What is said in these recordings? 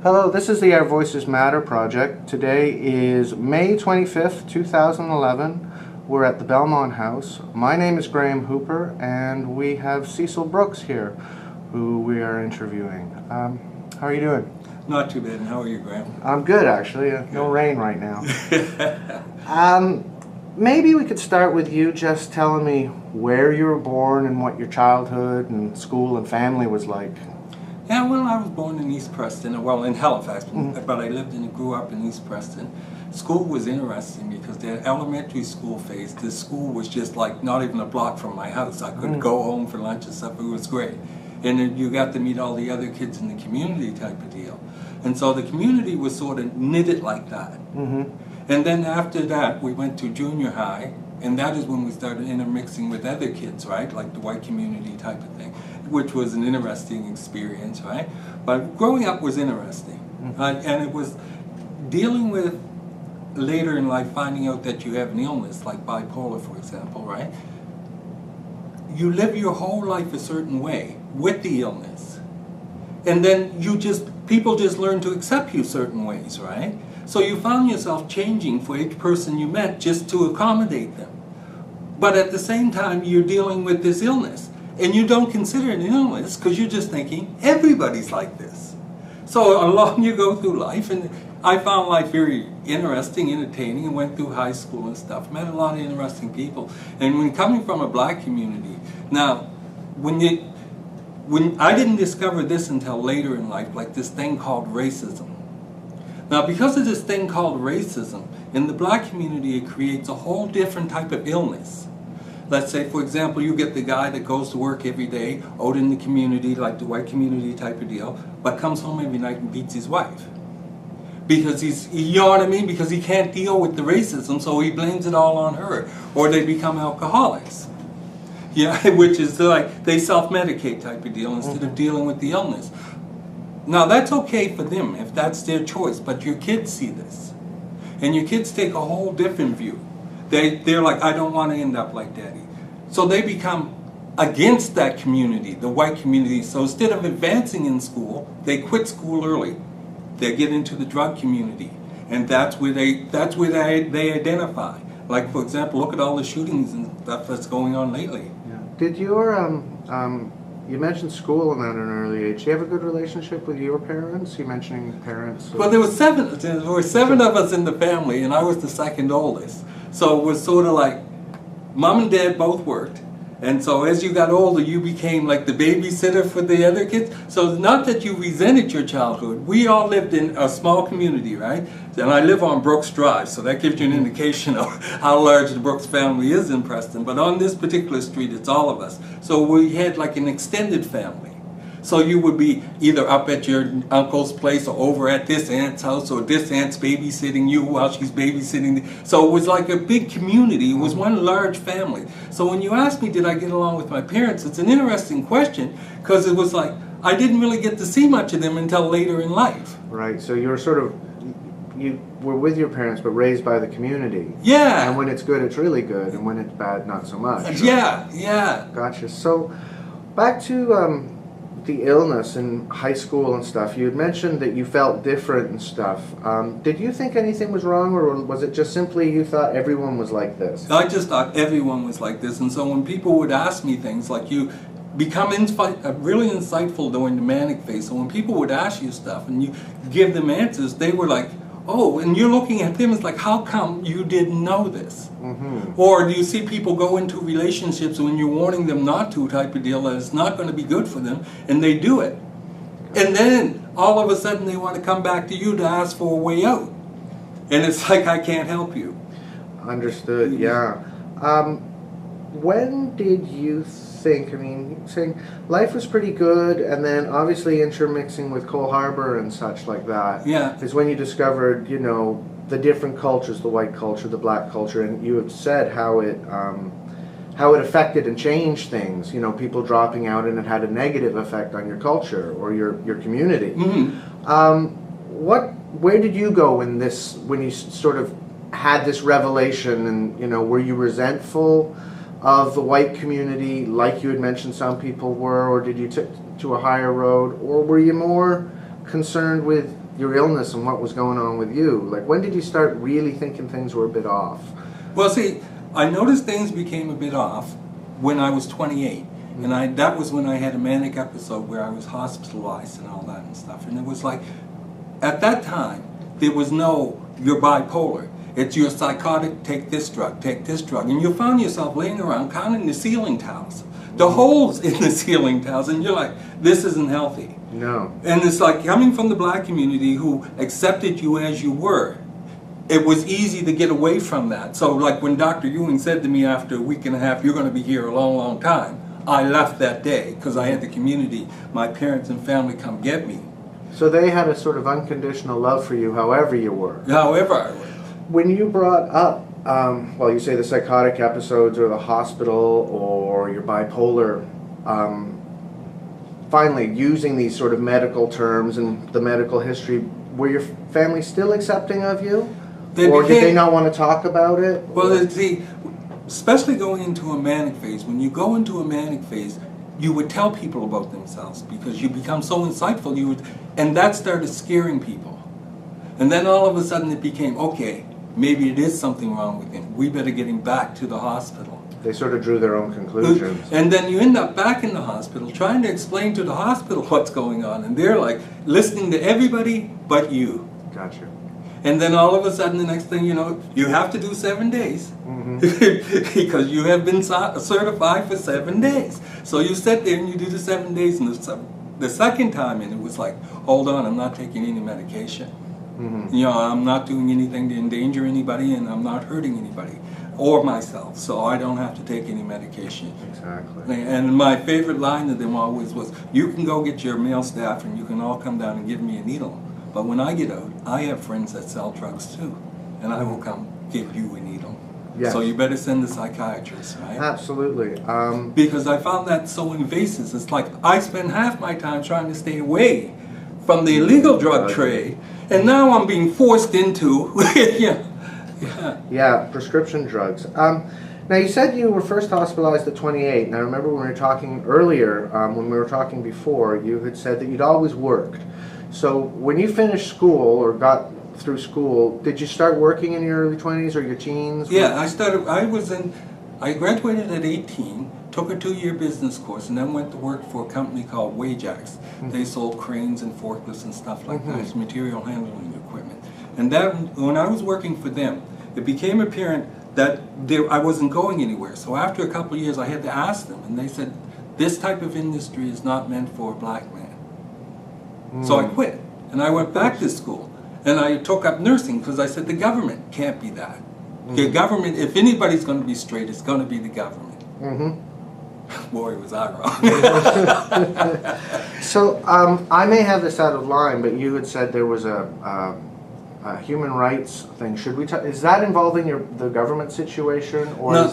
Hello, this is the Our Voices Matter project. Today is May 25th, 2011. We're at the Belmont House. My name is Graham Hooper, and we have Cecil Brooks here, who we are interviewing. How are you doing? Not too bad. And how are you, Graham? I'm good, actually. No rain right now. Maybe we could start with you just telling me where you were born and what your childhood and school and family was like. Yeah, well, I was born in East Preston, well, in Halifax, but I lived and grew up in East Preston. School was interesting because the elementary school phase, the school was just like not even a block from my house. I could go home for lunch and stuff. It was great. And then you got to meet all the other kids in the community type of deal. And so the community was sort of knitted like that. And then after that, we went to junior high, and that is when we started intermixing with other kids, right? Like the white community type of thing, which was an interesting experience, right? But growing up was interesting. And it was dealing with later in life finding out that you have an illness, like bipolar, for example, right? You live your whole life a certain way with the illness. And then people just learn to accept you certain ways, right? So you found yourself changing for each person you met just to accommodate them. But at the same time, you're dealing with this illness. And you don't consider it an illness because you're just thinking, everybody's like this. So along you go through life, and I found life very interesting, entertaining, and went through high school and stuff. Met a lot of interesting people. And when coming from a black community, now, when I didn't discover this until later in life, like this thing called racism. Now, because of this thing called racism, in the black community, it creates a whole different type of illness. Let's say, for example, you get the guy that goes to work every day, out in the community, like the white community type of deal, but comes home every night and beats his wife. Because you know what I mean? Because he can't deal with the racism, so he blames it all on her. Or they become alcoholics. Yeah, which is like, they self-medicate type of deal instead of dealing with the illness. Now, that's okay for them if that's their choice, but your kids see this. And your kids take a whole different view. They're like, I don't want to end up like daddy. So they become against that community, the white community. So instead of advancing in school, they quit school early. They get into the drug community. And that's where they identify. Like, for example, look at all the shootings and stuff that's going on lately. Yeah. Did your, you mentioned school and that at an early age. Do you have a good relationship with your parents? You mentioning parents? Well, there were seven of us in the family, and I was the second oldest. So it was sort of like, mom and dad both worked. And so as you got older, you became like the babysitter for the other kids. So it's not that you resented your childhood. We all lived in a small community, right? And I live on Brooks Drive, so that gives you an indication of how large the Brooks family is in Preston. But on this particular street, it's all of us. So we had like an extended family. So you would be either up at your uncle's place or over at this aunt's house, or this aunt's babysitting you while she's babysitting. So it was like a big community. It was one large family. So when you ask me, did I get along with my parents, it's an interesting question, because it was like, I didn't really get to see much of them until later in life. Right, so you were sort of, you were with your parents, but raised by the community. Yeah. And when it's good, it's really good, and when it's bad, not so much. Right? Yeah. Gotcha. So, back to the illness in high school and stuff. You had mentioned that you felt different and stuff. Did you think anything was wrong, or was it just simply you thought everyone was like this? I just thought everyone was like this, and so when people would ask me things like, you become really insightful during the manic phase, so when people would ask you stuff and you give them answers, they were like, oh, and you're looking at them, it's like, how come you didn't know this? Or do you see people go into relationships when you're warning them not to type of deal, that it's not going to be good for them, and they do it. And then all of a sudden they want to come back to you to ask for a way out. And it's like, I can't help you. Understood, yeah. When did you think, I mean, saying life was pretty good, and then obviously intermixing with Cole Harbour and such like that, is when you discovered, you know, the different cultures, the white culture, the black culture, and you have said how it affected and changed things, you know, people dropping out, and it had a negative effect on your culture or your community. Where did you go when you sort of had this revelation, and, you know, were you resentful of the white community, like you had mentioned some people were, or did you take to a higher road, or were you more concerned with your illness and what was going on with you? Like, when did you start really thinking things were a bit off? Well, see, I noticed things became a bit off when I was 28. And that was when I had a manic episode where I was hospitalized and all that and stuff. And it was like, at that time, there was no, you're bipolar. It's you're psychotic, take this drug. And you found yourself laying around counting the ceiling tiles, the holes in the ceiling tiles, and you're like, this isn't healthy. No. And it's like, coming from the black community who accepted you as you were, it was easy to get away from that. So like when Dr. Ewing said to me after a week and a half, you're going to be here a long, long time, I left that day because I had the community, my parents and family come get me. So they had a sort of unconditional love for you however you were. However I were. When you brought up, well, you say the psychotic episodes or the hospital or your bipolar, finally using these sort of medical terms and the medical history, were your family still accepting of you? Or did they not want to talk about it? Well, see, especially going into a manic phase, when you go into a manic phase, you would tell people about themselves because you become so insightful, and that started scaring people. And then all of a sudden it became, okay, maybe it is something wrong with him. We better get him back to the hospital. They sort of drew their own conclusions. And then you end up back in the hospital trying to explain to the hospital what's going on. And they're like listening to everybody but you. Gotcha. And then all of a sudden, the next thing you know, you have to do 7 days. Because you have been certified for 7 days. So you sit there and you do the 7 days. And the second time in, it was like, hold on, I'm not taking any medication. You know, I'm not doing anything to endanger anybody, and I'm not hurting anybody or myself, so I don't have to take any medication. Exactly. And my favorite line to them always was, you can go get your male staff and you can all come down and give me a needle, but when I get out, I have friends that sell drugs too, and I will come give you a needle. Yes. So you better send a psychiatrist, right? Absolutely. Because I found that so invasive. It's like I spend half my time trying to stay away from the illegal drug trade, and now I'm being forced into, yeah, prescription drugs. Now you said you were first hospitalized at 28, and I remember when we were talking earlier, when we were talking before, you had said that you'd always worked. So when you finished school, or got through school, did you start working in your early 20s or your teens? Yeah, I graduated at 18, took a 2-year business course, and then went to work for a company called Wajax. They sold cranes and forklifts and stuff like that. It's material handling equipment. And that, when I was working for them, it became apparent that I wasn't going anywhere. So after a couple of years, I had to ask them, and they said, this type of industry is not meant for a black man. So I quit, and I went back to school, and I took up nursing because I said the government can't be that. The government, if anybody's going to be straight, it's going to be the government. Boy, was I wrong. So I may have this out of line, but you had said there was a human rights thing. Should we? Is that involving the government situation, or no,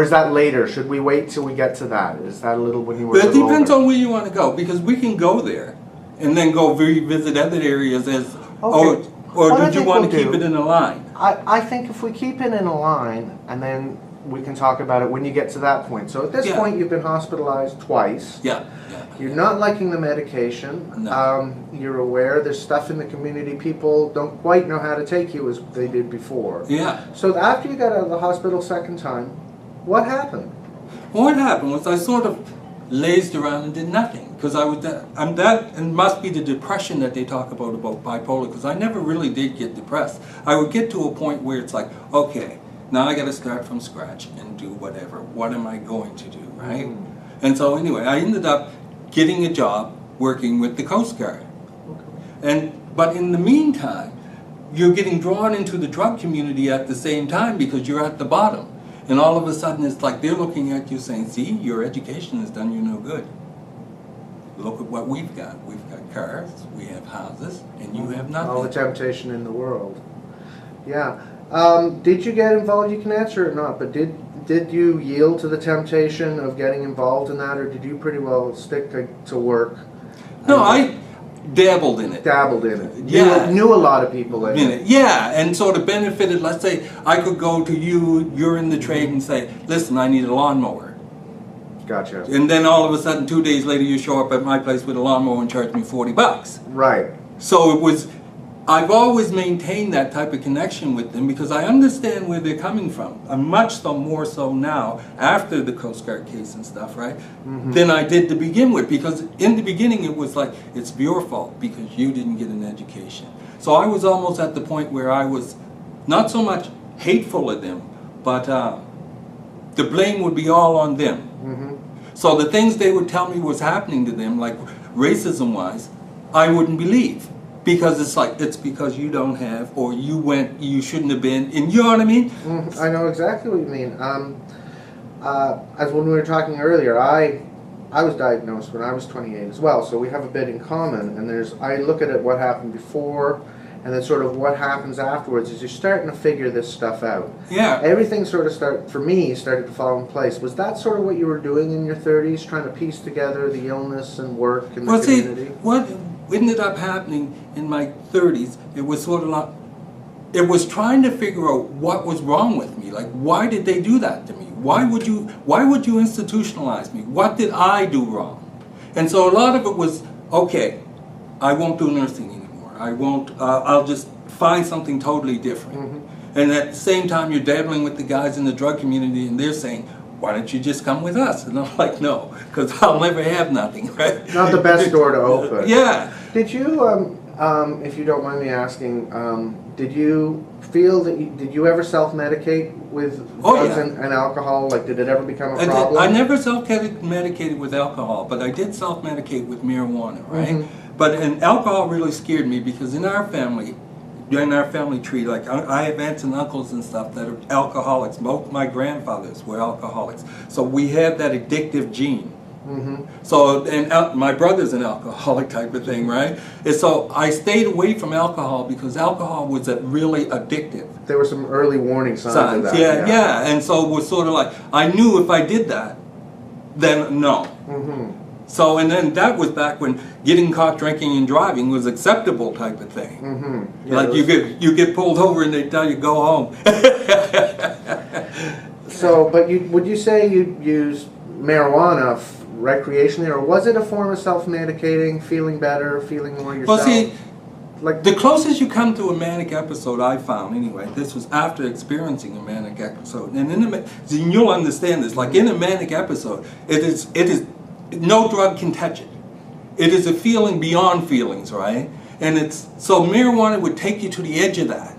is that later? Should we wait till we get to that? Is that a little when you were? But it depends on where you want to go, because we can go there and then go revisit other areas as. Okay. Or did you want to keep it in a line? I think if we keep it in a line, and then we can talk about it when you get to that point. So at this point, you've been hospitalized twice. Yeah. You're not liking the medication. No. You're aware there's stuff in the community. People don't quite know how to take you as they did before. Yeah. So after you got out of the hospital second time, what happened? What happened was I sort of lazed around and did nothing, because and must be the depression that they talk about bipolar, because I never really did get depressed. I would get to a point where it's like, okay, now I got to start from scratch and do whatever. What am I going to do, right? And so anyway, I ended up getting a job working with the Coast Guard. But in the meantime, you're getting drawn into the drug community at the same time because you're at the bottom. And all of a sudden it's like they're looking at you saying, see, your education has done you no good. Look at what we've got. We've got cars, we have houses, and you have nothing. All the temptation in the world. Yeah. Did you get involved? You can answer it or not, but did you yield to the temptation of getting involved in that, or did you pretty well stick to work? No, I dabbled in it. Dabbled in it. Yeah. Knew a lot of people in it. Yeah, and sort of benefited. Let's say I could go to you're in the trade, and say, listen, I need a lawnmower. Gotcha. And then all of a sudden, 2 days later, you show up at my place with a lawnmower and charge me $40. Right. So I've always maintained that type of connection with them because I understand where they're coming from. And much so more so now, after the Coast Guard case and stuff, right, than I did to begin with. Because in the beginning it was like, it's your fault because you didn't get an education. So I was almost at the point where I was not so much hateful of them, but the blame would be all on them. So the things they would tell me was happening to them, like racism-wise, I wouldn't believe. Because it's like, it's because you don't have, or you shouldn't have been, and you know what I mean? I know exactly what you mean. As when we were talking earlier, I was diagnosed when I was 28 as well, so we have a bit in common. And I look at it, what happened before, and then sort of what happens afterwards is you're starting to figure this stuff out. Yeah. Everything sort of started to fall in place. Was that sort of what you were doing in your 30s, trying to piece together the illness and work and the community? What ended up happening in my 30s, it was sort of like, it was trying to figure out what was wrong with me. Like, why did they do that to me? Why would you institutionalize me? What did I do wrong? And so a lot of it was, okay, I won't do nursing anymore. I won't, I'll just find something totally different. And at the same time, you're dabbling with the guys in the drug community and they're saying, why don't you just come with us? And I'm like, no, because I'll never have nothing, right? Not the best door to open. Yeah. Did you, if you don't mind me asking, did you feel that did you ever self-medicate with drugs and alcohol? Like, did it ever become a problem? I never self-medicated with alcohol, but I did self-medicate with marijuana, right? And alcohol really scared me because in our family tree, like I have aunts and uncles and stuff that are alcoholics. Both my grandfathers were alcoholics. So we have that addictive gene. So, and my brother's an alcoholic type of thing, right? And so I stayed away from alcohol because alcohol was really addictive. There were some early warning signs of that. Yeah. And so it was sort of like, I knew if I did that, then no. So, and then that was back when getting caught drinking and driving was acceptable type of thing. Like you get pulled over and they tell you go home. So, but would you say you used marijuana recreationally, or was it a form of self-medicating, feeling better, feeling more yourself? Well, see, like the closest you come to a manic episode, I found anyway, this was after experiencing a manic episode, and and you'll understand this. Like in a manic episode, it is no drug can touch it. It is a feeling beyond feelings, right? And so marijuana would take you to the edge of that,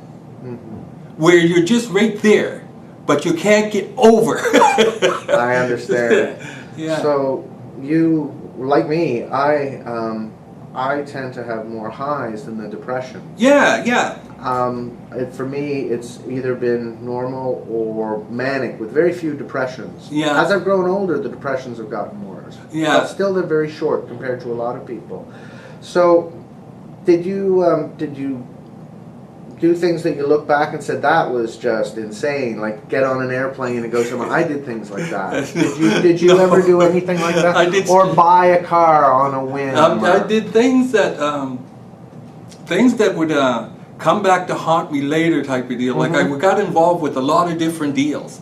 where you're just right there, but you can't get over. I understand. Yeah. So you, like me, I tend to have more highs than the depression. Yeah. For me, it's either been normal or manic, with very few depressions. Yeah. As I've grown older, the depressions have gotten worse. Yeah. But still, they're very short compared to a lot of people. So, did you do things that you look back and said that was just insane, like get on an airplane and go somewhere? I did things like that. Did you ever do anything like that? I did. Or buy a car on a whim? I did things that would come back to haunt me later type of deal. Like I got involved with a lot of different deals,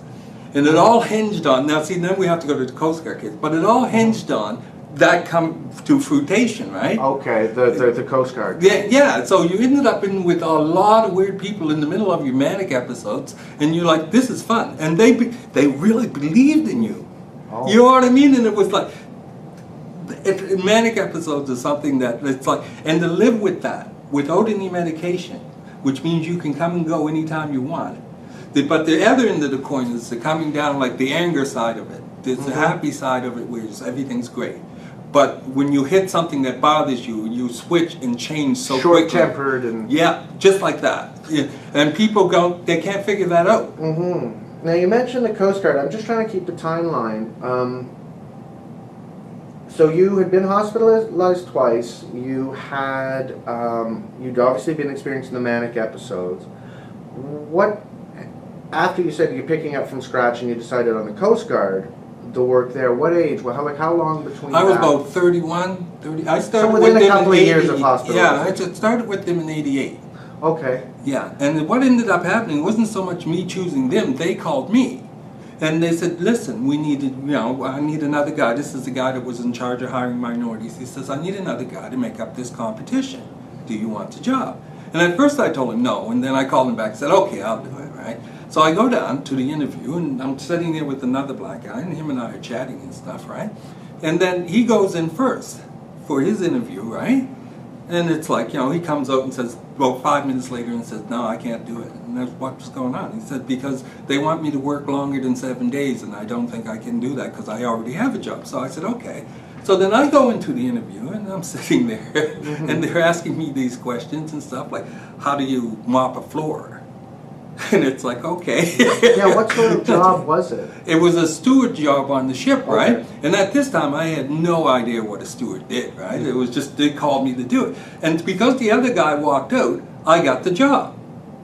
and it all hinged on. Now, see, then we have to go to the Coast Guard case, but it all hinged on that come to fruition, right? Okay, the Coast Guard. Yeah. So you ended up with a lot of weird people in the middle of your manic episodes, and you're like, this is fun, and they really believed in you. Oh. You know what I mean? And it was like, manic episodes is something that it's like, and to live with that without any medication, which means you can come and go anytime you want. But the other end of the coin is the coming down, like the anger side of it. There's the happy side of it where everything's great. But when you hit something that bothers you, you switch and change so quickly. Short-tempered and... Yeah, just like that. Yeah. And people they can't figure that out. Now, you mentioned the Coast Guard. I'm just trying to keep the timeline. So you had been hospitalized twice. You had, you'd obviously been experiencing the manic episodes. After you said you're picking up from scratch and you decided on the Coast Guard, the work there, what age? How long between I was about 31, 30. I started within with a them couple in of years of hospitalization. Yeah, I started with them in 88. Okay. Yeah, and what ended up happening wasn't so much me choosing them, they called me. And they said, listen, I need another guy. This is the guy that was in charge of hiring minorities. He says, I need another guy to make up this competition. do you want the job? And at first I told him no, and then I called him back and said, okay, I'll do it, right? So I go down to the interview, and I'm sitting there with another black guy, and him and I are chatting and stuff, right? And then he goes in first for his interview, right? And it's like, you know, he comes out and says, well, 5 minutes later, and says, no, I can't do it. And that's what's going on. He said, because they want me to work longer than 7 days, and I don't think I can do that because I already have a job. So I said, okay. So then I go into the interview, and I'm sitting there, and they're asking me these questions and stuff like, how do you mop a floor? And it's like, okay. Yeah, what sort of job was it? It was a steward job on the ship, right? Okay. And at this time, I had no idea what a steward did, right? It was just, they called me to do it. And because the other guy walked out, I got the job.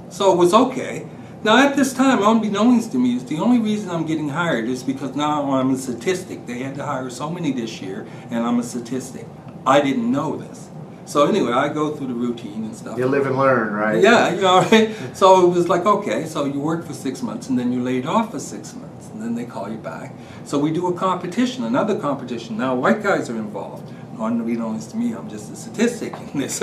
So it was okay. Now at this time, unbeknownst to me, is the only reason I'm getting hired is because now I'm a statistic. They had to hire so many this year, and I'm a statistic. I didn't know this. So anyway, I go through the routine and stuff. You live and learn, right? Yeah, you know, right? So it was like, okay, so you work for 6 months, and then you're laid off for 6 months, and then they call you back. So we do a competition, another competition. Now white guys are involved. Unbeknownst to me, I'm just a statistic in this.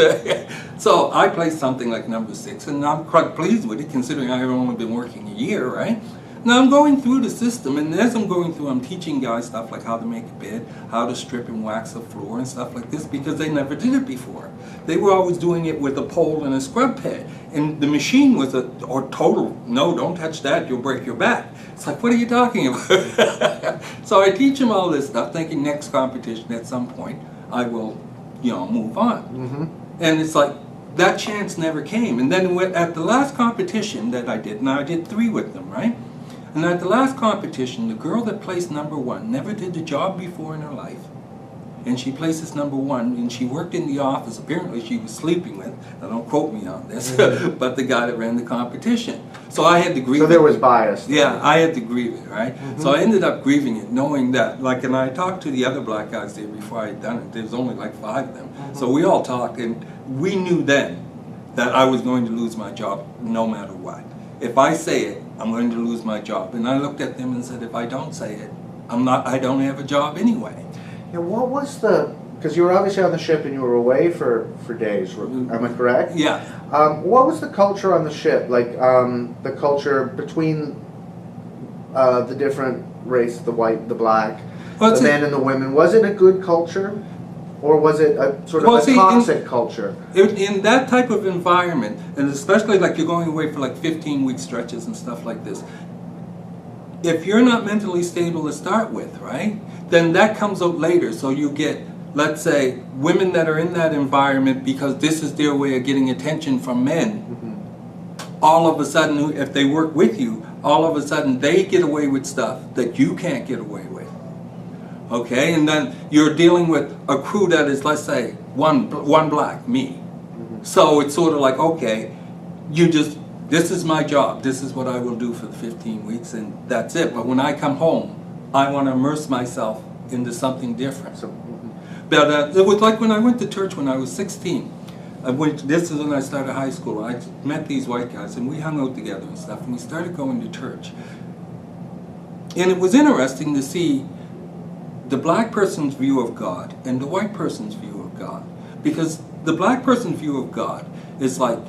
So I placed something like number 6, and I'm quite pleased with it, considering I have only been working a year, right? Now I'm going through the system, and as I'm going through, I'm teaching guys stuff like how to make a bed, how to strip and wax a floor and stuff like this, because they never did it before. They were always doing it with a pole and a scrub pad, and the machine was total, no, don't touch that, you'll break your back. It's like, what are you talking about? So I teach them all this stuff, thinking next competition at some point I will, you know, move on. And it's like, that chance never came. And then at the last competition that I did, and I did 3 with them, right? And at the last competition, the girl that placed number 1 never did the job before in her life. And she places number 1, and she worked in the office. Apparently she was sleeping with, now don't quote me on this, but the guy that ran the competition. So I had to grieve it. So there was bias. Yeah, I had to grieve it, right? So I ended up grieving it, knowing that, like, and I talked to the other black guys there before I had done it. There was only like 5 of them. So we all talked, and we knew then that I was going to lose my job no matter what. If I say it, I'm going to lose my job. And I looked at them and said, if I don't say it, I don't have a job anyway. And what was because you were obviously on the ship and you were away for days, am I correct? Yeah. What was the culture on the ship? Like the culture between the different races, the white, the black, the men and the women. Was it a good culture? Or was it a sort of a toxic culture? In that type of environment, and especially like you're going away for like 15-week stretches and stuff like this, if you're not mentally stable to start with, right, then that comes out later. So you get, let's say, women that are in that environment because this is their way of getting attention from men. All of a sudden, if they work with you, all of a sudden they get away with stuff that you can't get away with. Okay, and then you're dealing with a crew that is, let's say, one black, me. So it's sort of like, okay, this is my job. This is what I will do for the 15 weeks, and that's it. But when I come home, I want to immerse myself into something different. But it was like when I went to church when I was 16. This is when I started high school. I met these white guys, and we hung out together and stuff, and we started going to church. And it was interesting to see the black person's view of God and the white person's view of God. Because the black person's view of God is like,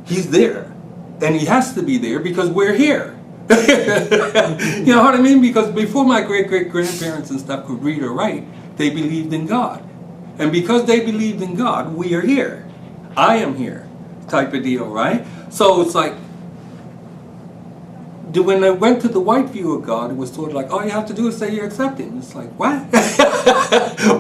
he's there. And he has to be there because we're here. You know what I mean? Because before my great-great-grandparents and stuff could read or write, they believed in God. And because they believed in God, we are here. I am here type of deal, right? So it's like, when I went to the white view of God, it was sort of like, all you have to do is say you're accepting. It's like, what?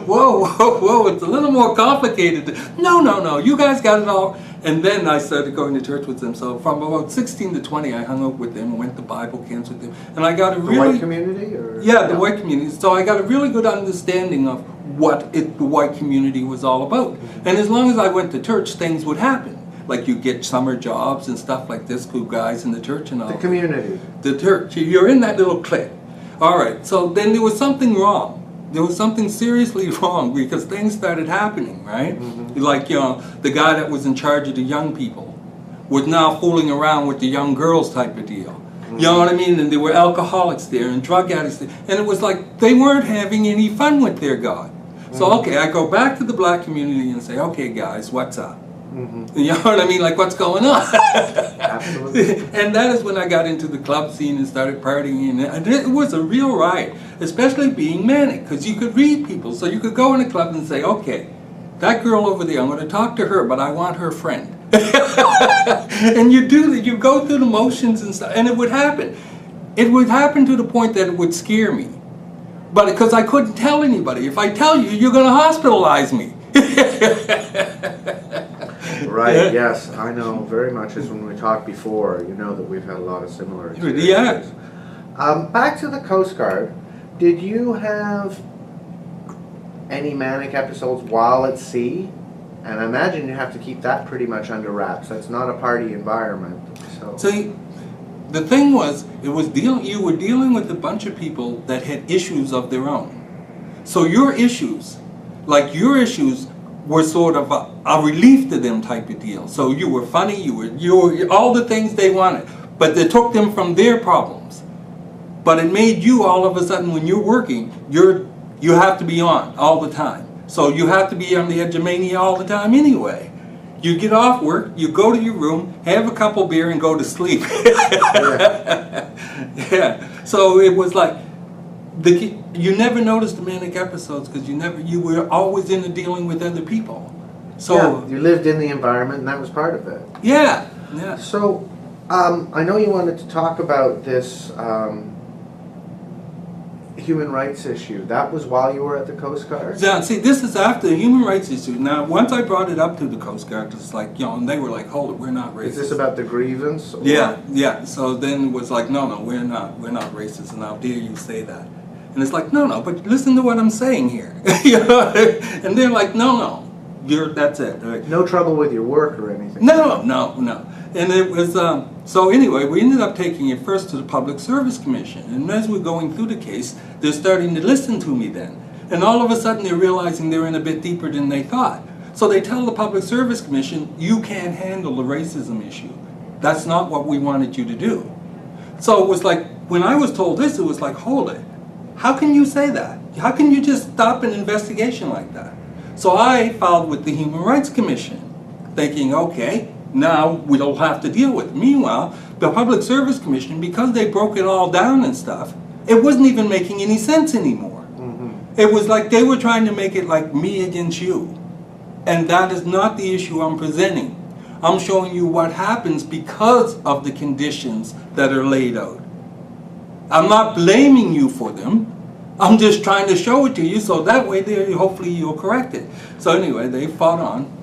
whoa, it's a little more complicated. No, you guys got it all. And then I started going to church with them. So from about 16 to 20, I hung out with them and went to Bible camps with them. And I got a really... The white community? Or? Yeah, the white community. So I got a really good understanding of what the white community was all about. And as long as I went to church, things would happen. Like you get summer jobs and stuff like this, good guys in the church and all. The community. The church. You're in that little clique. All right. So then there was something wrong. There was something seriously wrong because things started happening, right? Like, you know, the guy that was in charge of the young people was now fooling around with the young girls type of deal. You know what I mean? And there were alcoholics there and drug addicts there. And it was like they weren't having any fun with their God. So, okay, I go back to the black community and say, okay, guys, what's up? You know what I mean? Like, what's going on? Absolutely. And that is when I got into the club scene and started partying. And it was a real riot, especially being manic, because you could read people. So you could go in a club and say, okay, that girl over there, I'm going to talk to her, but I want her friend. And you do that. You go through the motions and stuff, and it would happen. It would happen to the point that it would scare me. But because I couldn't tell anybody. If I tell you, you're going to hospitalize me. Right, yes, I know very much, as when we talked before, you know that we've had a lot of similar experiences. Yeah. Back to the Coast Guard, did you have any manic episodes while at sea? And I imagine you have to keep that pretty much under wraps. That's not a party environment. So. See, the thing was, you were dealing with a bunch of people that had issues of their own. So your issues were sort of a relief to them type of deal. So you were funny, you were all the things they wanted, but they took them from their problems. But it made you all of a sudden, when you're working, you have to be on all the time. So you have to be on the edge of mania all the time anyway. You get off work, you go to your room, have a couple beer, and go to sleep. Yeah. So it was like you never noticed the manic episodes because you were always in the dealing with other people. So yeah, you lived in the environment, and that was part of it. Yeah. Yeah. So I know you wanted to talk about this human rights issue. That was while you were at the Coast Guard? Yeah, see, this is after the human rights issue. Now, once I brought it up to the Coast Guard, it's like, and they were like, hold it, we're not racist. Is this about the grievance? Or? Yeah. So then it was like, no, we're not racist, and how dare you say that? And it's like, no, but listen to what I'm saying here. And they're like, no, that's it. Right? No trouble with your work or anything? No. And it was, so anyway, we ended up taking it first to the Public Service Commission. And as we're going through the case, they're starting to listen to me then. And all of a sudden they're realizing they're in a bit deeper than they thought. So they tell the Public Service Commission, you can't handle the racism issue. That's not what we wanted you to do. So it was like, when I was told this, it was like, hold it. How can you say that? How can you just stop an investigation like that? So I filed with the Human Rights Commission, thinking, okay, now we don't have to deal with it. Meanwhile, the Public Service Commission, because they broke it all down and stuff, it wasn't even making any sense anymore. Mm-hmm. It was like they were trying to make it like me against you. And that is not the issue I'm presenting. I'm showing you what happens because of the conditions that are laid out. I'm not blaming you for them. I'm just trying to show it to you so that way hopefully you'll correct it. So anyway, they fought on.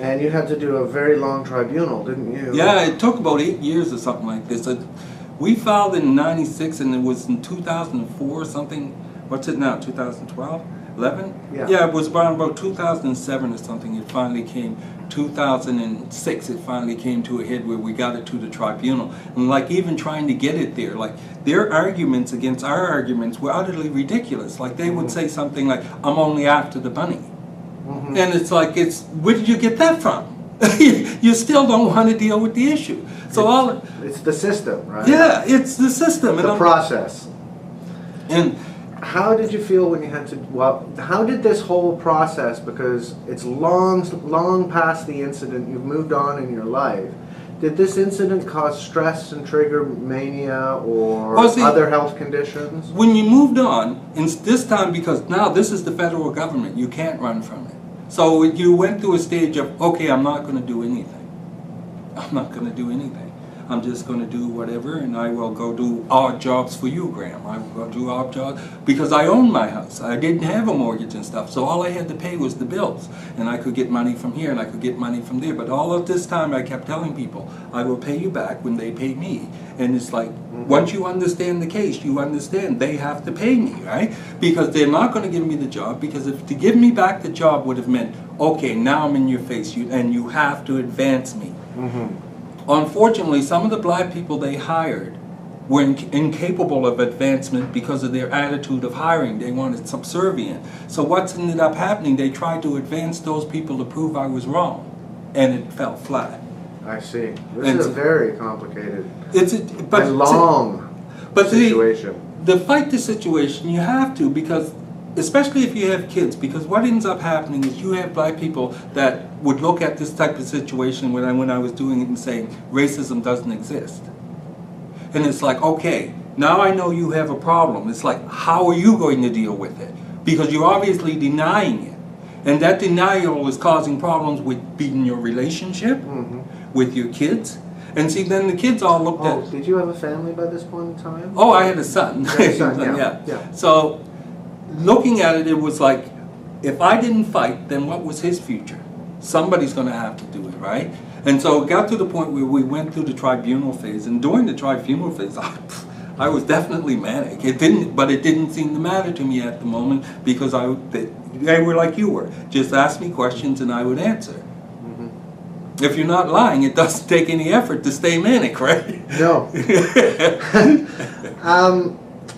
And you had to do a very long tribunal, didn't you? Yeah, it took about 8 years or something like this. We filed in '96 and it was in 2004 or something. What's it now, 2012? 11? Yeah, it was around about 2007 or something. It finally came. 2006 it finally came to a head where we got it to the tribunal. And like even trying to get it there, like their arguments against our arguments were utterly ridiculous. Like they would say something like, I'm only after the bunny. Mm-hmm. And it's like, where did you get that from? You still don't want to deal with the issue. So it's the system, right? Yeah, it's the system. The process. And how did you feel when you had to, how did this whole process, because it's long past the incident, you've moved on in your life, did this incident cause stress and trigger mania or other health conditions? When you moved on, and this time because now this is the federal government, you can't run from it. So you went through a stage of, okay, I'm not going to do anything. I'm not going to do anything. I'm just going to do whatever, and I will go do odd jobs for you, Graham. I will go do odd jobs because I owned my house. I didn't have a mortgage and stuff, so all I had to pay was the bills. And I could get money from here, and I could get money from there. But all of this time, I kept telling people, I will pay you back when they pay me. And it's like, once you understand the case, you understand they have to pay me, right? Because they're not going to give me the job, because if to give me back the job would have meant, okay, now I'm in your face, and you have to advance me. Mm-hmm. Unfortunately, some of the black people they hired were incapable of advancement because of their attitude of hiring. They wanted subservient. So what's ended up happening, they tried to advance those people to prove I was wrong, and it fell flat. I see. This is a very complicated and long situation. To fight the situation, you have to, because especially if you have kids, because what ends up happening is you have black people that would look at this type of situation when I was doing it and saying racism doesn't exist. And it's like, okay, now I know you have a problem. It's like, how are you going to deal with it? Because you're obviously denying it. And that denial is causing problems with being your relationship, with your kids. And see, then the kids all looked at... Oh, did you have a family by this point in time? Oh, I had a son. Yeah. So, looking at it, it was like, if I didn't fight, then what was his future? Somebody's going to have to do it, right? And so it got to the point where we went through the tribunal phase. And during the tribunal phase, I was definitely manic. But it didn't seem to matter to me at the moment because they were like you were. Just ask me questions and I would answer. If you're not lying, it doesn't take any effort to stay manic, right? No.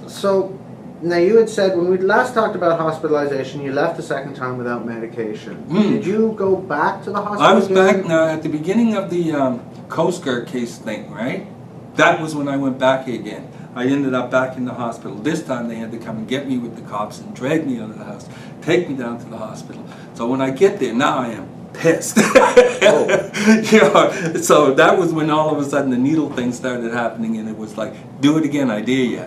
So, now you had said when we last talked about hospitalization, you left the second time without medication. Did you go back to the hospital? I was back now at the beginning of the Coast Guard case thing, right? That was when I went back again. I ended up back in the hospital. This time they had to come and get me with the cops and drag me out of the house, take me down to the hospital. So when I get there, now I am pissed. You know, so that was when all of a sudden the needle thing started happening, and it was like, do it again, I dare you.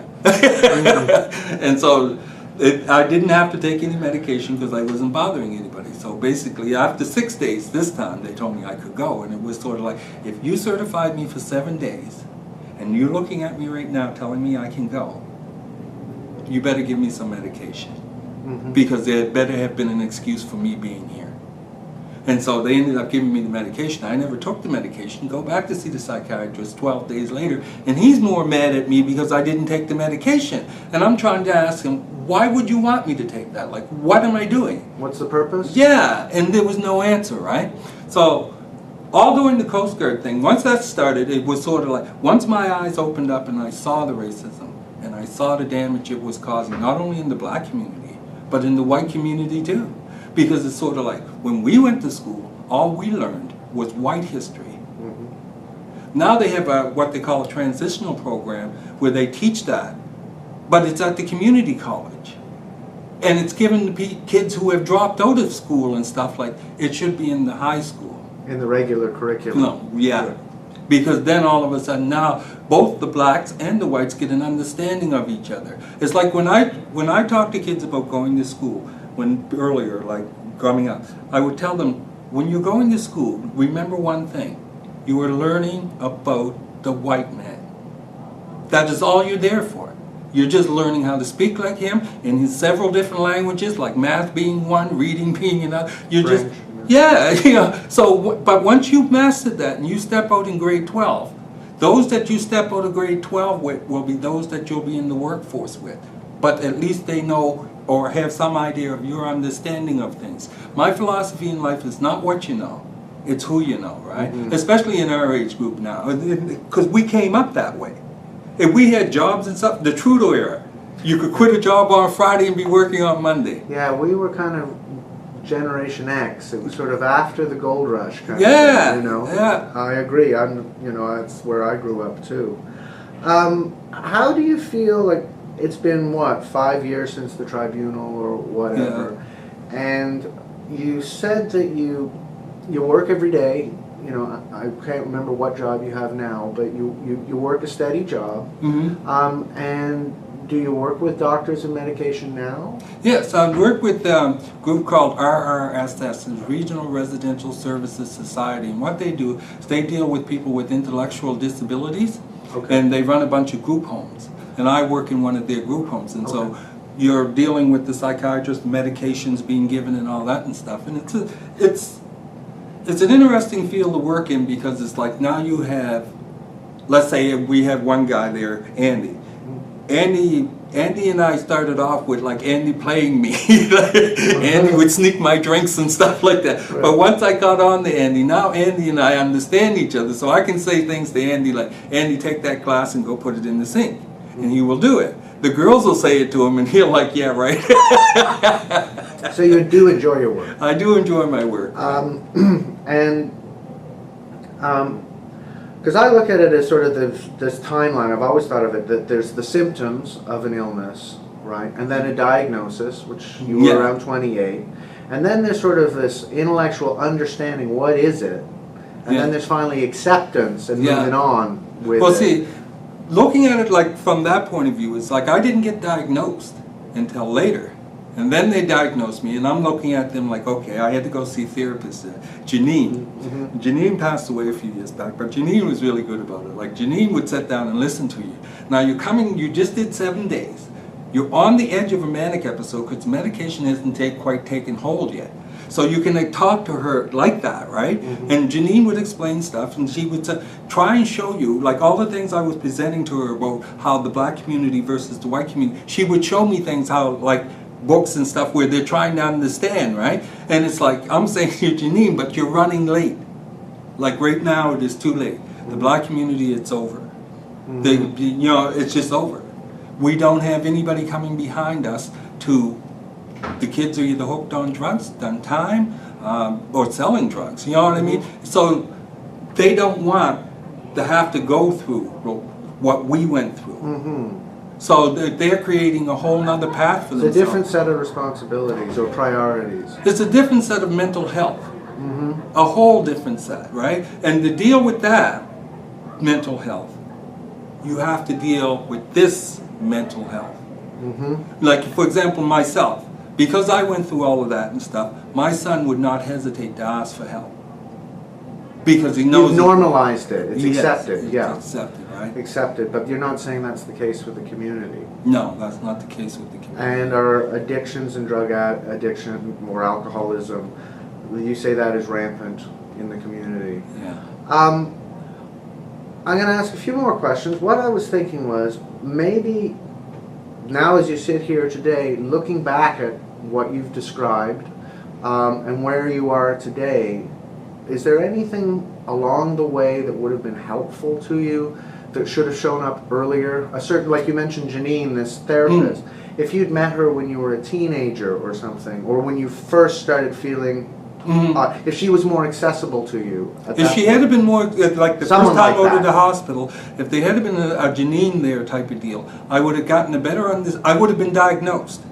And so I didn't have to take any medication because I wasn't bothering anybody. So basically after 6 days, this time they told me I could go, and it was sort of like, if you certified me for 7 days and you're looking at me right now telling me I can go, you better give me some medication. Because there better have been an excuse for me being here. And so they ended up giving me the medication. I never took the medication. Go back to see the psychiatrist 12 days later, and he's more mad at me because I didn't take the medication. And I'm trying to ask him, why would you want me to take that? Like, what am I doing? What's the purpose? Yeah, and there was no answer, right? So all during the Coast Guard thing, once that started, it was sort of like, once my eyes opened up and I saw the racism, and I saw the damage it was causing, not only in the black community, but in the white community too. Because it's sort of like, when we went to school, all we learned was white history. Now they have what they call a transitional program where they teach that, but it's at the community college. And it's given to kids who have dropped out of school and stuff like, it should be in the high school. In the regular curriculum. No, yeah. Because then all of a sudden now, both the blacks and the whites get an understanding of each other. It's like when I talk to kids about going to school, earlier, like coming up, I would tell them, when you're going to school, remember one thing. You are learning about the white man. That is all you're there for. You're just learning how to speak like him in his several different languages, like math being one, reading being another. You're French, just, yeah. So, but once you've mastered that and you step out in grade 12, those that you step out of grade 12 with will be those that you'll be in the workforce with. But at least they know or have some idea of your understanding of things. My philosophy in life is not what you know, it's who you know, right? Especially in our age group now, because we came up that way. If we had jobs and stuff, the Trudeau era, you could quit a job on Friday and be working on Monday. Yeah, we were kind of Generation X. It was sort of after the gold rush kind of thing, you know. Yeah. I agree. That's where I grew up too. How do you feel like it's been, 5 years since the tribunal or whatever, and you said that you work every day. You know, I can't remember what job you have now, but you work a steady job. And do you work with doctors and medication now? Yes, I work with a group called RRSS, Regional Residential Services Society, and what they do is they deal with people with intellectual disabilities, and they run a bunch of group homes. And I work in one of their group homes, and so you're dealing with the psychiatrist, medications being given and all that and stuff. And it's an interesting field to work in because it's like now you have, let's say we have one guy there, Andy. Andy and I started off with like Andy playing me. Andy would sneak my drinks and stuff like that. Right. But once I got on to Andy, now Andy and I understand each other. So I can say things to Andy like, Andy, take that glass and go put it in the sink. And he will do it. The girls will say it to him and he'll like, yeah, right. So you do enjoy your work? I do enjoy my work. Because I look at it as sort of this timeline. I've always thought of it that there's the symptoms of an illness, right? And then a diagnosis, which you were around 28. And then there's sort of this intellectual understanding, what is it? And then there's finally acceptance and moving on with Well, see, looking at it like from that point of view, it's like I didn't get diagnosed until later. And then they diagnosed me, and I'm looking at them like, okay, I had to go see a therapist. Janine. Janine passed away a few years back, but Janine was really good about it. Like, Janine would sit down and listen to you. Now, you're coming, you just did 7 days. You're on the edge of a manic episode because medication hasn't quite taken hold yet. So you can like, talk to her like that, right? And Janine would explain stuff, and she would try and show you, like all the things I was presenting to her about how the black community versus the white community, she would show me things how, like, books and stuff where they're trying to understand, right? And it's like, I'm saying to you, Janine, but you're running late. Like right now, it is too late. The black community, it's over. It's just over. We don't have anybody coming behind us to, the kids are either hooked on drugs, done time, or selling drugs, you know what I mean? So they don't want to have to go through what we went through. So they're creating a whole nother path for themselves. It's a different set of responsibilities or priorities. It's a different set of mental health. A whole different set, right? And to deal with that mental health, you have to deal with this mental health. Like, for example, myself, because I went through all of that and stuff, my son would not hesitate to ask for help. Because he knows... You've normalized it. It's accepted. It's accepted, right? Accepted, but you're not saying that's the case with the community. No, that's not the case with the community. And are addictions and drug addiction or alcoholism, you say that is rampant in the community? Yeah. I'm going to ask a few more questions. What I was thinking was, maybe now as you sit here today, looking back at what you've described and where you are today, is there anything along the way that would have been helpful to you that should have shown up earlier? A certain, like you mentioned Janine, this therapist. If you'd met her when you were a teenager or something, or when you first started feeling, if she was more accessible to you. If she had been more, like the first time I go to the hospital, if there had been a Janine there type of deal, I would have gotten a better I would have been diagnosed.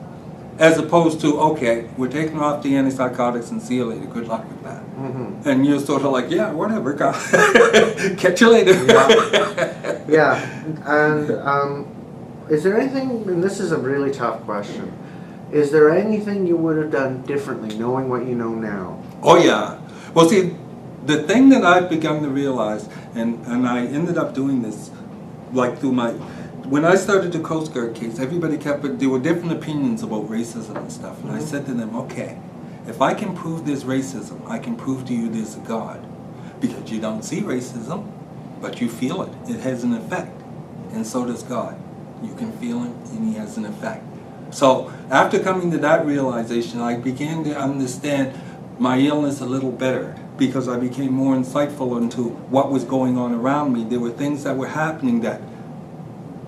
As opposed to, okay, we're taking off the antipsychotics and see you later. Good luck with that. And you're sort of like, yeah, whatever. Catch you later. And is there anything, and this is a really tough question, is there anything you would have done differently knowing what you know now? Oh, yeah. Well, see, the thing that I've begun to realize, and I ended up doing this, like through my... When I started the Coast Guard case, everybody there were different opinions about racism and stuff. And I said to them, okay, if I can prove there's racism, I can prove to you there's a God. Because you don't see racism, but you feel it. It has an effect. And so does God. You can feel it, and He has an effect. So after coming to that realization, I began to understand my illness a little better, because I became more insightful into what was going on around me. There were things that were happening that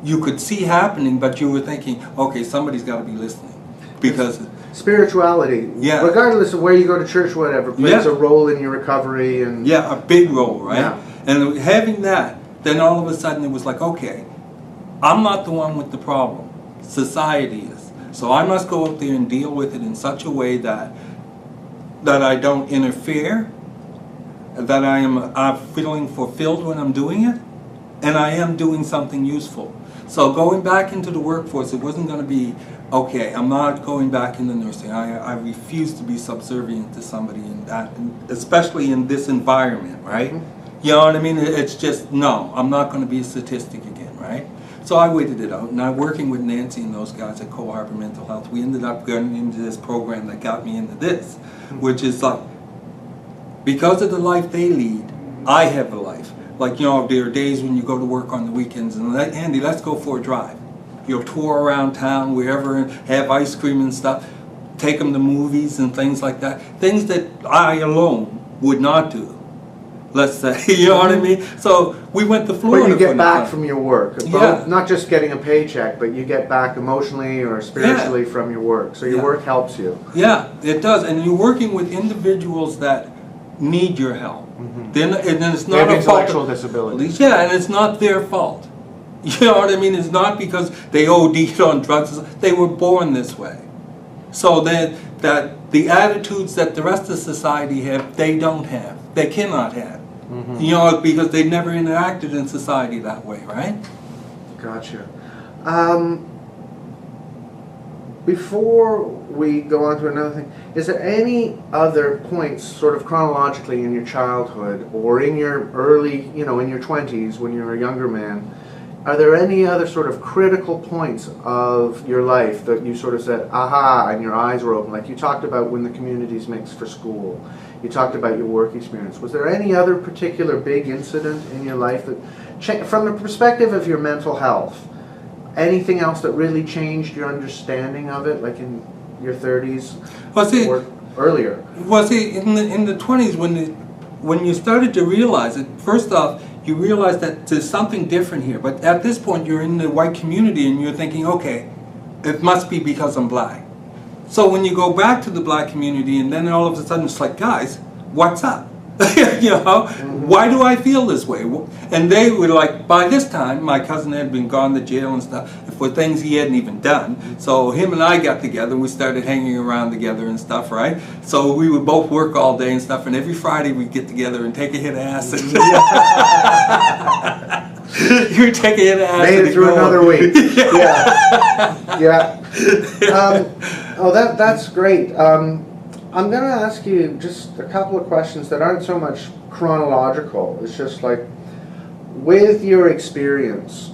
you could see happening, but you were thinking, okay, somebody's got to be listening. Because spirituality, regardless of where you go to church, whatever, plays a role in your recovery. And a big role, right? And having that, then all of a sudden it was like, okay, I'm not the one with the problem. Society is. So I must go out there and deal with it in such a way that I don't interfere, that I am feeling fulfilled when I'm doing it, and I am doing something useful. So going back into the workforce, it wasn't going to be, okay, I'm not going back into nursing. I refuse to be subservient to somebody in that, especially in this environment, right? You know what I mean? It's just, no, I'm not going to be a statistic again, right? So I waited it out, and I'm working with Nancy and those guys at Cole Harbour Mental Health. We ended up getting into this program that got me into this, which is like, because of the life they lead, I have a life. Like, you know, there are days when you go to work on the weekends and, Andy, let's go for a drive. You'll tour around town, wherever, and have ice cream and stuff. Take them to movies and things like that. Things that I alone would not do, let's say. You know what I mean? So we went to Florida. But you get back from your work. Not just getting a paycheck, but you get back emotionally or spiritually from your work. So your work helps you. Yeah, it does. And you're working with individuals that need your help. Then it's not a intellectual disabilities. Yeah, and it's not their fault. You know what I mean? It's not because they OD'd on drugs. They were born this way. So that the attitudes that the rest of society have, they don't have. They cannot have. Mm-hmm. You know, because they never interacted in society that way, right? Gotcha. Before we go on to another thing, is there any other points, sort of chronologically, in your childhood or in your early, you know, in your 20s when you were a younger man, are there any other sort of critical points of your life that you sort of said, aha, and your eyes were open? Like you talked about when the communities mixed for school. You talked about your work experience. Was there any other particular big incident in your life that, from the perspective of your mental health, anything else that really changed your understanding of it, like in your 30s or earlier? Well, see, in the 20s, when you started to realize it, first off, you realize that there's something different here. But at this point, you're in the white community and you're thinking, okay, it must be because I'm black. So when you go back to the black community and then all of a sudden it's like, guys, what's up? You know, why do I feel this way? And they were like, by this time, my cousin had been gone to jail and stuff for things he hadn't even done. So him and I got together, we started hanging around together and stuff, right? So we would both work all day and stuff, and every Friday we'd get together and take a hit of acid. You take a hit of acid. Made it through another week. Yeah. Oh, that's great. I'm going to ask you just a couple of questions that aren't so much chronological. It's just like, with your experience,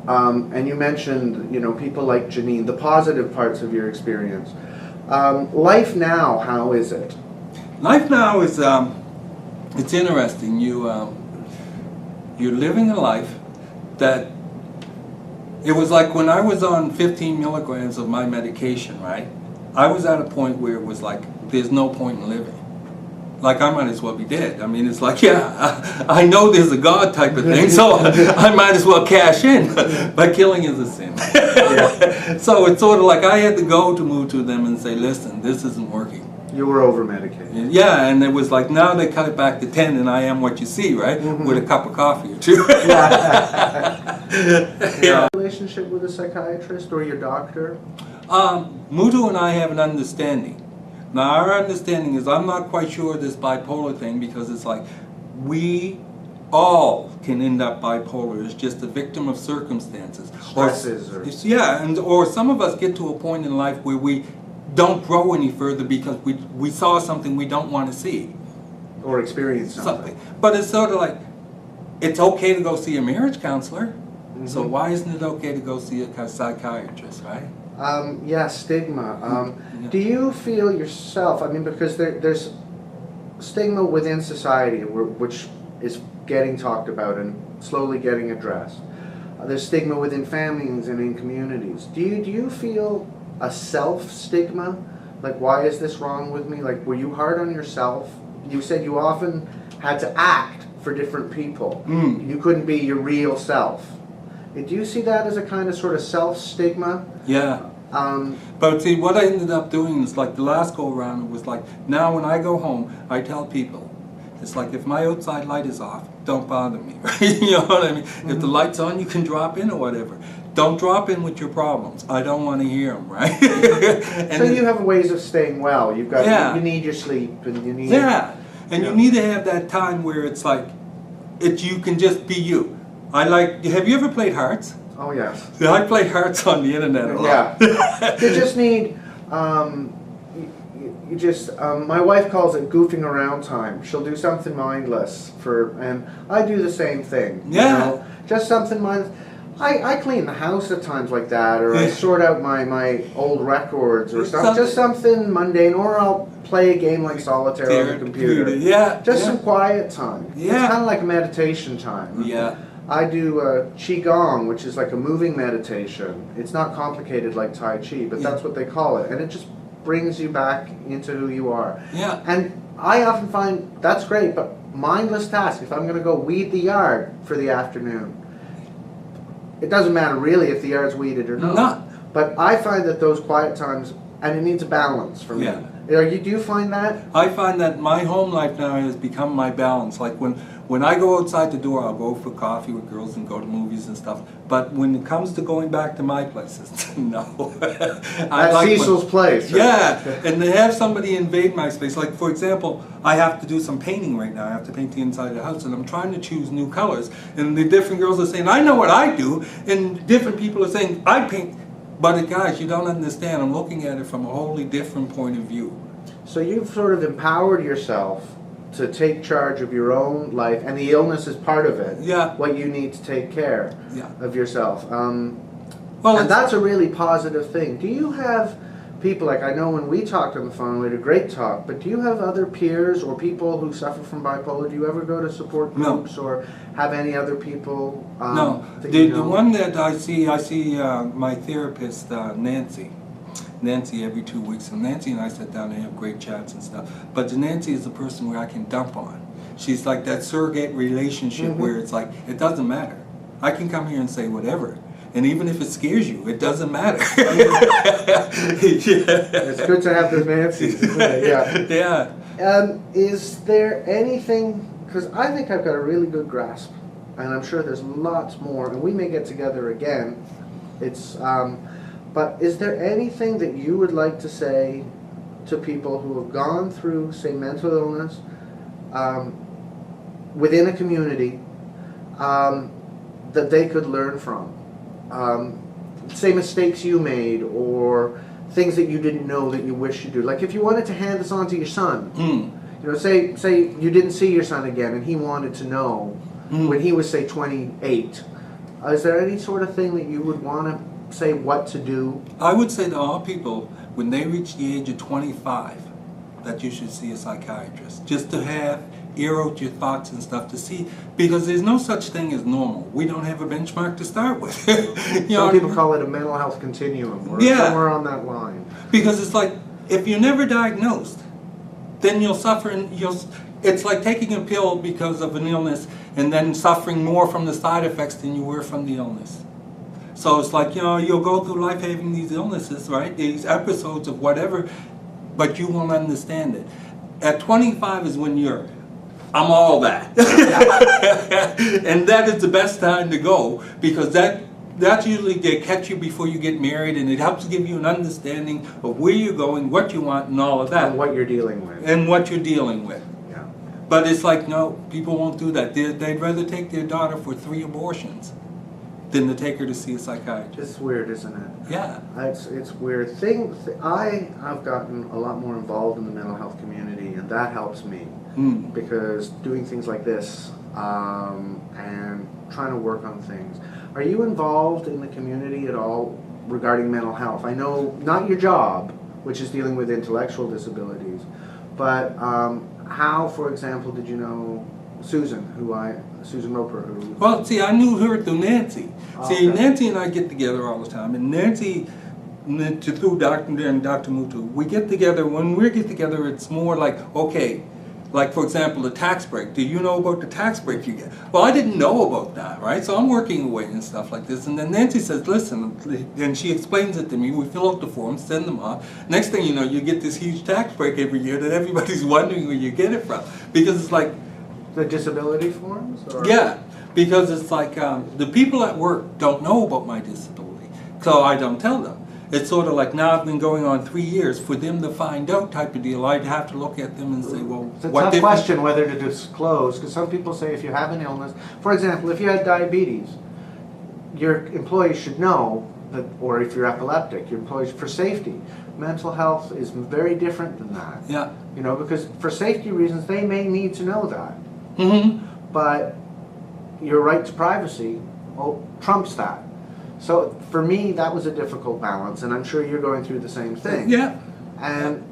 and you mentioned, you know, people like Janine, the positive parts of your experience. Life now, how is it? Life now is, it's interesting. You're living a life that, it was like when I was on 15 milligrams of my medication, right? I was at a point where it was like, there's no point in living. Like, I might as well be dead. I mean, it's like, yeah, I know there's a God type of thing, so I might as well cash in. But killing is a sin. Yeah. So it's sort of like I had to go to move to them and say, listen, this isn't working. You were over-medicated. Yeah, and it was like, now they cut it back to 10 and I am what you see, right? Mm-hmm. With a cup of coffee or two. Yeah. Relationship with a psychiatrist or your doctor? Mutu and I have an understanding. Now, our understanding is, I'm not quite sure of this bipolar thing, because it's like, we all can end up bipolar. It's just a victim of circumstances. Stresses. Or some of us get to a point in life where we don't grow any further because we saw something we don't want to see. Or experience something. But it's sort of like, it's okay to go see a marriage counselor, so why isn't it okay to go see a psychiatrist, right? Stigma. Do you feel yourself, I mean, because there's stigma within society which is getting talked about and slowly getting addressed. There's stigma within families and in communities. Do you feel a self-stigma? Like, why is this wrong with me? Like, were you hard on yourself? You said you often had to act for different people. You couldn't be your real self. Do you see that as a kind of sort of self-stigma? Yeah. But see, what I ended up doing is, like, the last go around, it was like, now when I go home, I tell people, it's like, if my outside light is off, don't bother me, right? You know what I mean? If the light's on, you can drop in or whatever. Don't drop in with your problems. I don't want to hear them, right? So you have ways of staying well. You've got, you need your sleep, and you need... Yeah, and you need to have that time where it's like, you can just be you. Have you ever played Hearts? Oh, yes. I play Hearts on the internet a lot. Yeah. You just need, my wife calls it goofing around time. She'll do something mindless and I do the same thing. Yeah. You know? Just something mindless. I clean the house at times like that, or I sort out my old records or something. Just something mundane, or I'll play a game like solitaire on the computer. Yeah. Just some quiet time. Yeah. It's kind of like meditation time. Yeah. I do Qigong, which is like a moving meditation. It's not complicated like Tai Chi, but that's what they call it. And it just brings you back into who you are. Yeah. And I often find that's great, but mindless task. If I'm going to go weed the yard for the afternoon, it doesn't matter really if the yard's weeded or not. But I find that those quiet times, and it needs a balance for me. Yeah. Do you find that? I find that my home life now has become my balance. Like when I go outside the door, I'll go for coffee with girls and go to movies and stuff. But when it comes to going back to my places, no. At Cecil's place. Right? Yeah, and to have somebody invade my space. Like, for example, I have to do some painting right now. I have to paint the inside of the house, and I'm trying to choose new colors. And the different girls are saying, I know what I do. And different people are saying, I paint. But guys, you don't understand. I'm looking at it from a wholly different point of view. So you've sort of empowered yourself to take charge of your own life, and the illness is part of it. Yeah. What you need to take care of yourself. And that's a really positive thing. Do you have people, like I know when we talked on the phone, we had a great talk, but do you have other peers or people who suffer from bipolar? Do you ever go to support groups or have any other people? No. The one that I see my therapist, Nancy. Nancy every 2 weeks, and Nancy and I sit down and have great chats and stuff. But Nancy is the person where I can dump on. She's like that surrogate relationship where it's like, it doesn't matter. I can come here and say whatever. And even if it scares you, it doesn't matter. It's good to have those Nancy's, isn't it? Yeah. Is there anything, because I think I've got a really good grasp, and I'm sure there's lots more, and we may get together again. But is there anything that you would like to say to people who have gone through, say, mental illness within a community that they could learn from? Say mistakes you made or things that you didn't know that you wish you do. Like if you wanted to hand this on to your son, you know, say you didn't see your son again and he wanted to know when he was, say, 28. Is there any sort of thing that you would want to say what to do? I would say to all people, when they reach the age of 25, that you should see a psychiatrist. Just to air out your thoughts and stuff to see, because there's no such thing as normal. We don't have a benchmark to start with. Some people call it a mental health continuum, or somewhere on that line. Because it's like, if you're never diagnosed, then you'll suffer, and it's like taking a pill because of an illness and then suffering more from the side effects than you were from the illness. So it's like, you'll go through life having these illnesses, right? These episodes of whatever, but you won't understand it. At 25 is when I'm all that. And that is the best time to go, because that's usually they catch you before you get married, and it helps give you an understanding of where you're going, what you want, and all of that. And what you're dealing with. Yeah. But it's like, no, people won't do that. They'd rather take their daughter for 3 abortions than to take her to see a psychiatrist. It's weird, isn't it? Yeah. It's weird. I've gotten a lot more involved in the mental health community, and that helps me. Because doing things like this and trying to work on things. Are you involved in the community at all regarding mental health? I know not your job, which is dealing with intellectual disabilities, but how, for example, did you know Susan Roper? Well, see, I knew her through Nancy. Okay. Nancy and I get together all the time, and Nancy, through Dr. and Dr. Mutu, we get together. When we get together, it's more like, okay, like, for example, the tax break. Do you know about the tax break you get? Well, I didn't know about that, right? So I'm working away and stuff like this. And then Nancy says, listen, and she explains it to me. We fill out the forms, send them off. Next thing you know, you get this huge tax break every year that everybody's wondering where you get it from. Because it's like... The disability forms? Or? Yeah, because it's like the people at work don't know about my disability. So I don't tell them. It's sort of like, now I've been going on 3 years, for them to find out type of deal. I'd have to look at them and say, well, it's a tough question whether to disclose, because some people say if you have an illness, for example, if you had diabetes, your employees should know that, or if you're epileptic, your employees, for safety. Mental health is very different than that. Yeah. You know, because for safety reasons, they may need to know that. But your right to privacy trumps that. So for me, that was a difficult balance, and I'm sure you're going through the same thing. Yeah. And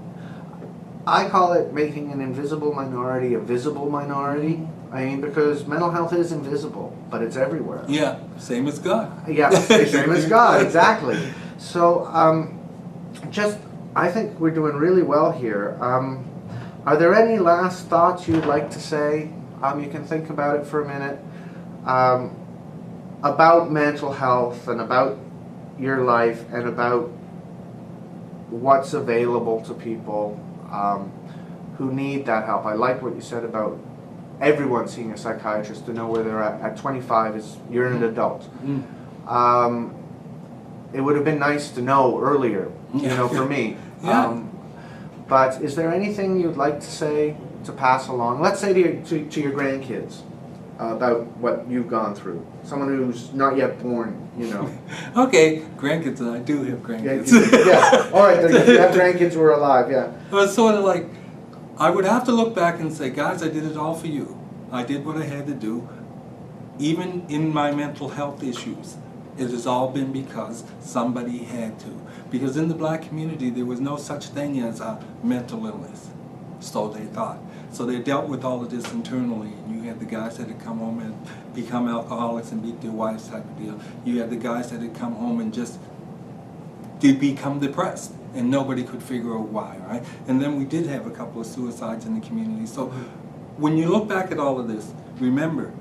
I call it making an invisible minority a visible minority. I mean, because mental health is invisible, but it's everywhere. Yeah, same as God. Yeah, same as God, exactly. So I think we're doing really well here. Are there any last thoughts you'd like to say? You can think about it for a minute. About mental health and about your life and about what's available to people. who need that help. I like what you said about everyone seeing a psychiatrist to know where they're at 25 is you're an adult. It would have been nice to know earlier, for me. But is there anything you'd like to say to pass along? Let's say to your grandkids about what you've gone through. Someone who's not yet born, Okay, grandkids, and I do have grandkids. Yeah, all right, you have grandkids who are alive, yeah. But it's sort of like, I would have to look back and say, guys, I did it all for you. I did what I had to do. Even in my mental health issues, it has all been because somebody had to. Because in the black community, there was no such thing as a mental illness, so they thought. So they dealt with all of this internally. And you had the guys that had come home and become alcoholics and beat their wives type of deal. You had the guys that had come home and just did become depressed, and nobody could figure out why, right? And then we did have a couple of suicides in the community. So when you look back at all of this, remember,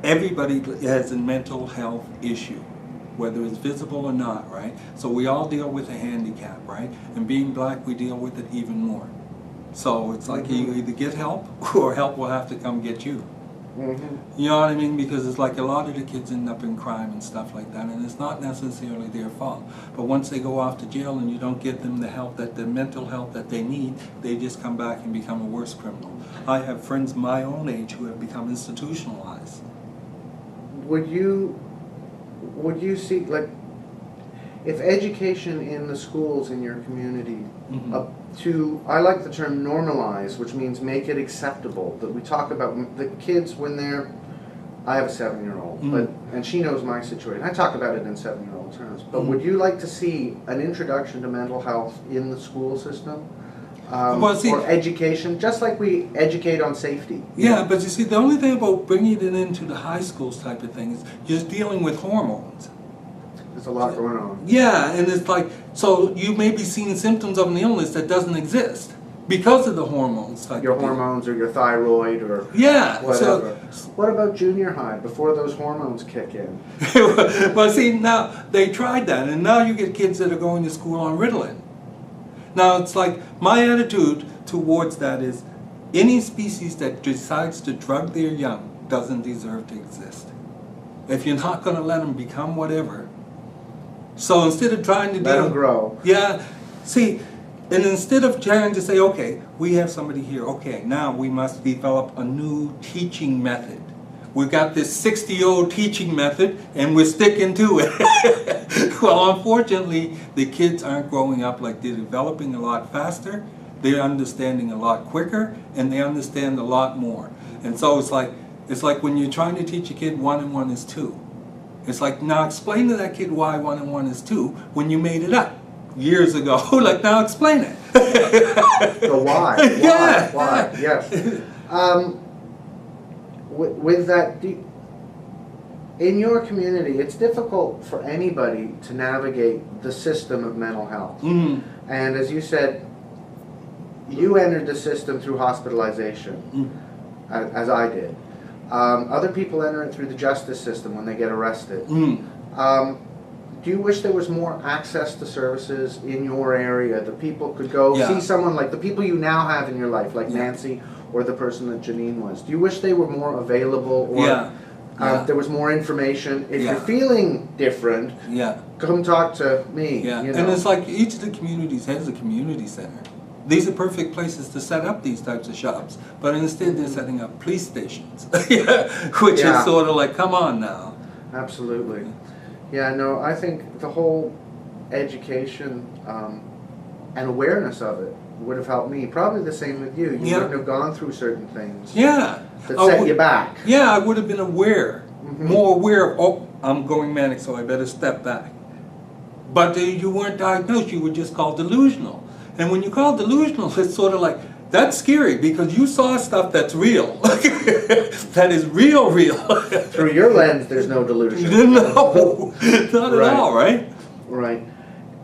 everybody has a mental health issue, whether it's visible or not, right? So we all deal with a handicap, right? And being black, we deal with it even more. So it's like you either get help or help will have to come get you. You know what I mean? Because it's like a lot of the kids end up in crime and stuff like that, and it's not necessarily their fault. But once they go off to jail and you don't get them the help, the mental help that they need, they just come back and become a worse criminal. I have friends my own age who have become institutionalized. Would you see, like, if education in the schools in your community I like the term normalize, which means make it acceptable, that we talk about the kids when I have a 7-year-old, and she knows my situation. I talk about it in 7-year-old terms, but would you like to see an introduction to mental health in the school system? Or education, just like we educate on safety. Yeah, but you see, the only thing about bringing it into the high schools type of thing is you're dealing with hormones. There's a lot going on. Yeah, and it's like, so you may be seeing symptoms of an illness that doesn't exist because of the hormones. Your hormones or your thyroid or whatever. So, what about junior high, before those hormones kick in? Well, see, now, they tried that, and now you get kids that are going to school on Ritalin. Now, it's like, my attitude towards that is, any species that decides to drug their young doesn't deserve to exist. If you're not going to let them become whatever. So instead of trying to let them grow. Yeah, see, and instead of trying to say, okay, we have somebody here, okay, now we must develop a new teaching method. We've got this 60-year-old teaching method, and we're sticking to it. Well, unfortunately, the kids aren't growing up like they're developing a lot faster, they're understanding a lot quicker, and they understand a lot more. And so it's like when you're trying to teach a kid 1 and 1 is 2. It's like, now explain to that kid why 1 and 1 is 2 when you made it up years ago. Like, now explain it. The why. Why? Yes. With that, in your community, it's difficult for anybody to navigate the system of mental health. And as you said, you entered the system through hospitalization, as I did. Other people enter it through the justice system when they get arrested. Do you wish there was more access to services in your area, that people could go see someone like the people you now have in your life, like Nancy or the person that Janine was? Do you wish they were more available, or there was more information? If you're feeling different, come talk to me. And it's like each of the communities has a community center. These are perfect places to set up these types of shops, but instead they're setting up police stations, which is sort of like, come on now. Absolutely. Yeah, no, I think the whole education and awareness of it would have helped me. Probably the same with you. You wouldn't have gone through certain things that set you back. Yeah, I would have been aware, more aware of, oh, I'm going manic, so I better step back. But you weren't diagnosed, you were just called delusional. And when you call delusional, it's sort of like, that's scary because you saw stuff that's real. That is real. Through your lens, there's no delusion. No, not at all, right? Right.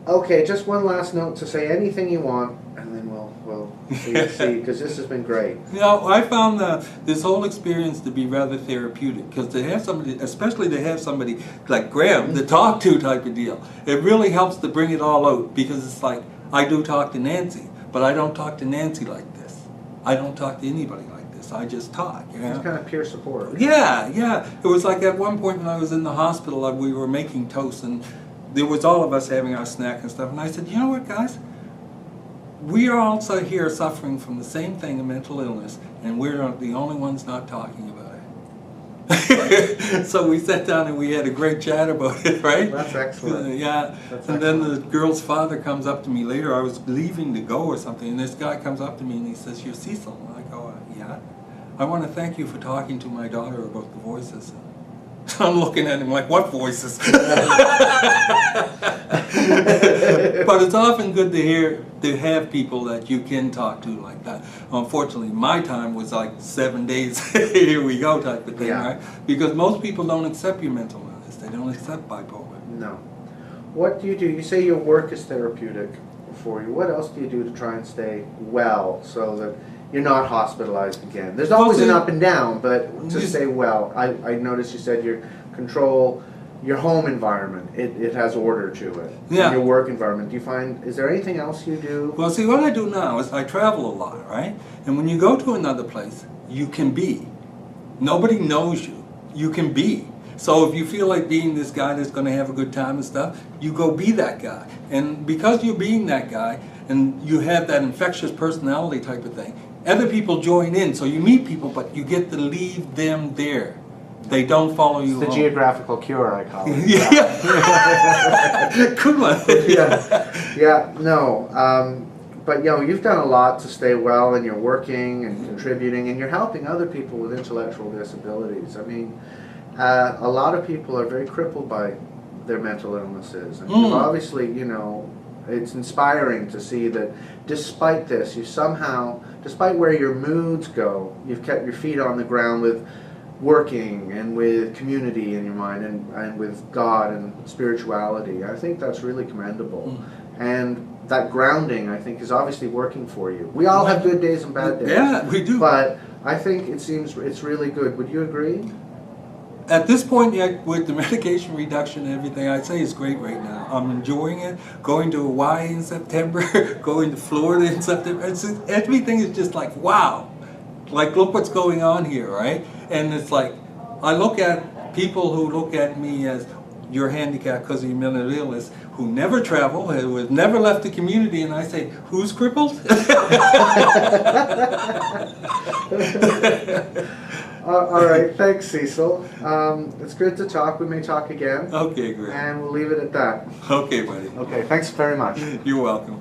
Okay, just one last note to say anything you want, and then we'll see, because this has been great. You know, I found this whole experience to be rather therapeutic, because to have somebody, especially to have somebody like Graham, to talk to type of deal, it really helps to bring it all out, because it's like, I do talk to Nancy, but I don't talk to Nancy like this. I don't talk to anybody like this. I just talk. You know? It's kind of peer support. Yeah, yeah. It was like at one point when I was in the hospital, we were making toast, and there was all of us having our snack and stuff. And I said, you know what, guys? We are also here suffering from the same thing, a mental illness, and we're the only ones not talking about it. So we sat down and we had a great chat about it, right? That's excellent. Yeah. That's and then the girl's father comes up to me later. I was leaving to go or something, and this guy comes up to me and he says, "You're Cecil." And I go, "Yeah. I want to thank you for talking to my daughter about the voices." I'm looking at him like, what voices? But it's often good to have people that you can talk to like that. Unfortunately, my time was like 7 days, here we go type of thing, right? Because most people don't accept your mental illness. They don't accept bipolar. No. What do? You say your work is therapeutic for you. What else do you do to try and stay well so that you're not hospitalized again? There's always an up and down, but to stay well. I noticed you said you control your home environment. It has order to it. Yeah. Your work environment. Do you find, is there anything else you do? Well, see, what I do now is I travel a lot, right? And when you go to another place, you can be. Nobody knows you. You can be. So if you feel like being this guy that's going to have a good time and stuff, you go be that guy. And because you're being that guy, and you have that infectious personality type of thing, other people join in, so you meet people, but you get to leave them there. They don't follow you home. It's the geographical cure, I call it. Yeah. Good one. Yeah, no. But you know, you've done a lot to stay well, and you're working and contributing, and you're helping other people with intellectual disabilities. I mean, a lot of people are very crippled by their mental illnesses. And you've obviously, you know, it's inspiring to see that despite this, you somehow, despite where your moods go, you've kept your feet on the ground with working and with community in your mind and with God and spirituality. I think that's really commendable. And that grounding, I think, is obviously working for you. We all have good days and bad days. Yeah, we do. But I think it seems it's really good. Would you agree? At this point, yeah, with the medication reduction and everything, I'd say it's great right now. I'm enjoying it. Going to Hawaii in September, going to Florida in September. Everything is just like, wow. Like, look what's going on here, right? And it's like, I look at people who look at me as you're handicapped because of your mental illness, who never travel, who have never left the community, and I say, who's crippled? All right, thanks, Cecil. It's good to talk. We may talk again. Okay, great. And we'll leave it at that. Okay, buddy. Okay, thanks very much. You're welcome.